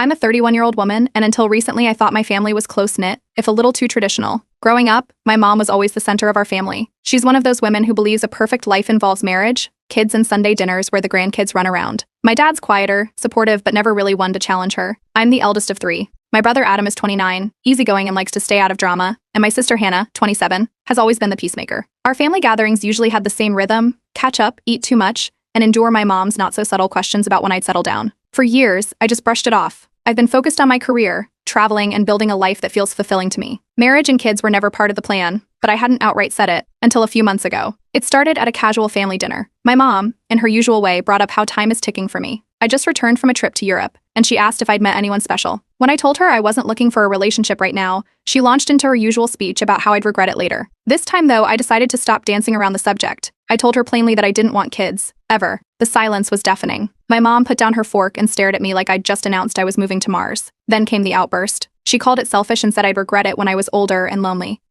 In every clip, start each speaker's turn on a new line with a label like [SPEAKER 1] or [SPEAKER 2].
[SPEAKER 1] I'm a 31-year-old woman, and until recently I thought my family was close-knit, if a little too traditional. Growing up, my mom was always the center of our family. She's one of those women who believes a perfect life involves marriage, kids, and Sunday dinners where the grandkids run around. My dad's quieter, supportive, but never really one to challenge her. I'm the eldest of three. My brother Adam is 29, easygoing and likes to stay out of drama, and my sister Hannah, 27, has always been the peacemaker. Our family gatherings usually had the same rhythm: catch up, eat too much, and endure my mom's not-so-subtle questions about when I'd settle down. For years, I just brushed it off. I've been focused on my career, traveling, and building a life that feels fulfilling to me. Marriage and kids were never part of the plan, but I hadn't outright said it until a few months ago. It started at a casual family dinner. My mom, in her usual way, brought up how time is ticking for me. I just returned from a trip to Europe, and she asked if I'd met anyone special. When I told her I wasn't looking for a relationship right now, she launched into her usual speech about how I'd regret it later. This time, though, I decided to stop dancing around the subject. I told her plainly that I didn't want kids, ever. The silence was deafening. My mom put down her fork and stared at me like I'd just announced I was moving to Mars. Then came the outburst. She called it selfish and said I'd regret it when I was older and lonely.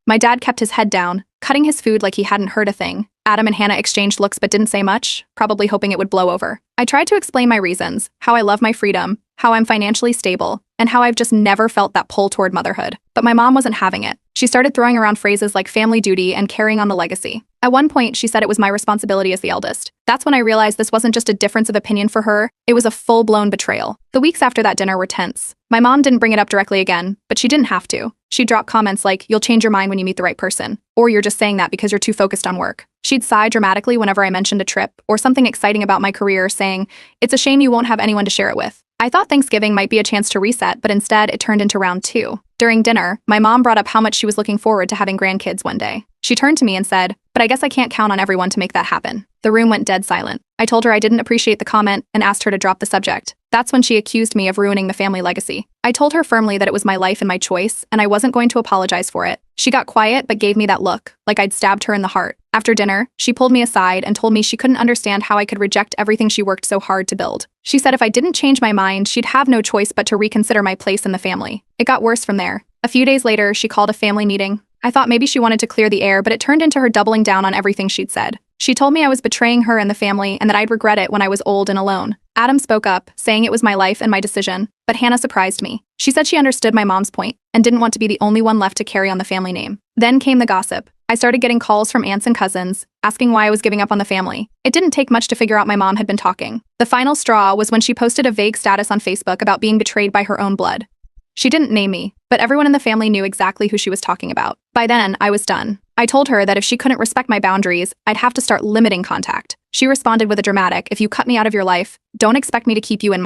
[SPEAKER 1] My dad kept his head down, cutting his food like he hadn't heard a thing. Adam and Hannah exchanged looks but didn't say much, probably hoping it would blow over. I tried to explain my reasons, how I love my freedom, how I'm financially stable, and how I've just never felt that pull toward motherhood. But my mom wasn't having it. She started throwing around phrases like family duty and carrying on the legacy. At one point, she said it was my responsibility as the eldest. That's when I realized this wasn't just a difference of opinion for her, it was a full-blown betrayal. The weeks after that dinner were tense. My mom didn't bring it up directly again, but she didn't have to. She'd drop comments like, "You'll change your mind when you meet the right person," or "You're just saying that because you're too focused on work." She'd sigh dramatically whenever I mentioned a trip or something exciting about my career, saying, "It's a shame you won't have anyone to share it with." I thought Thanksgiving might be a chance to reset, but instead it turned into round two. During dinner, my mom brought up how much she was looking forward to having grandkids one day. She turned to me and said, "But I guess I can't count on everyone to make that happen." The room went dead silent. I told her I didn't appreciate the comment and asked her to drop the subject. That's when she accused me of ruining the family legacy. I told her firmly that it was my life and my choice, and I wasn't going to apologize for it. She got quiet but gave me that look, like I'd stabbed her in the heart. After dinner, she pulled me aside and told me she couldn't understand how I could reject everything she worked so hard to build. She said if I didn't change my mind, she'd have no choice but to reconsider my place in the family. It got worse from there. A few days later, she called a family meeting. I thought maybe she wanted to clear the air, but it turned into her doubling down on everything she'd said. She told me I was betraying her and the family and that I'd regret it when I was old and alone. Adam spoke up, saying it was my life and my decision, but Hannah surprised me. She said she understood my mom's point and didn't want to be the only one left to carry on the family name. Then came the gossip. I started getting calls from aunts and cousins, asking why I was giving up on the family. It didn't take much to figure out my mom had been talking. The final straw was when she posted a vague status on Facebook about being betrayed by her own blood. She didn't name me, but everyone in the family knew exactly who she was talking about. By then, I was done. I told her that if she couldn't respect my boundaries, I'd have to start limiting contact. She responded with a dramatic, "If you cut me out of your life, don't expect me to keep you in mind."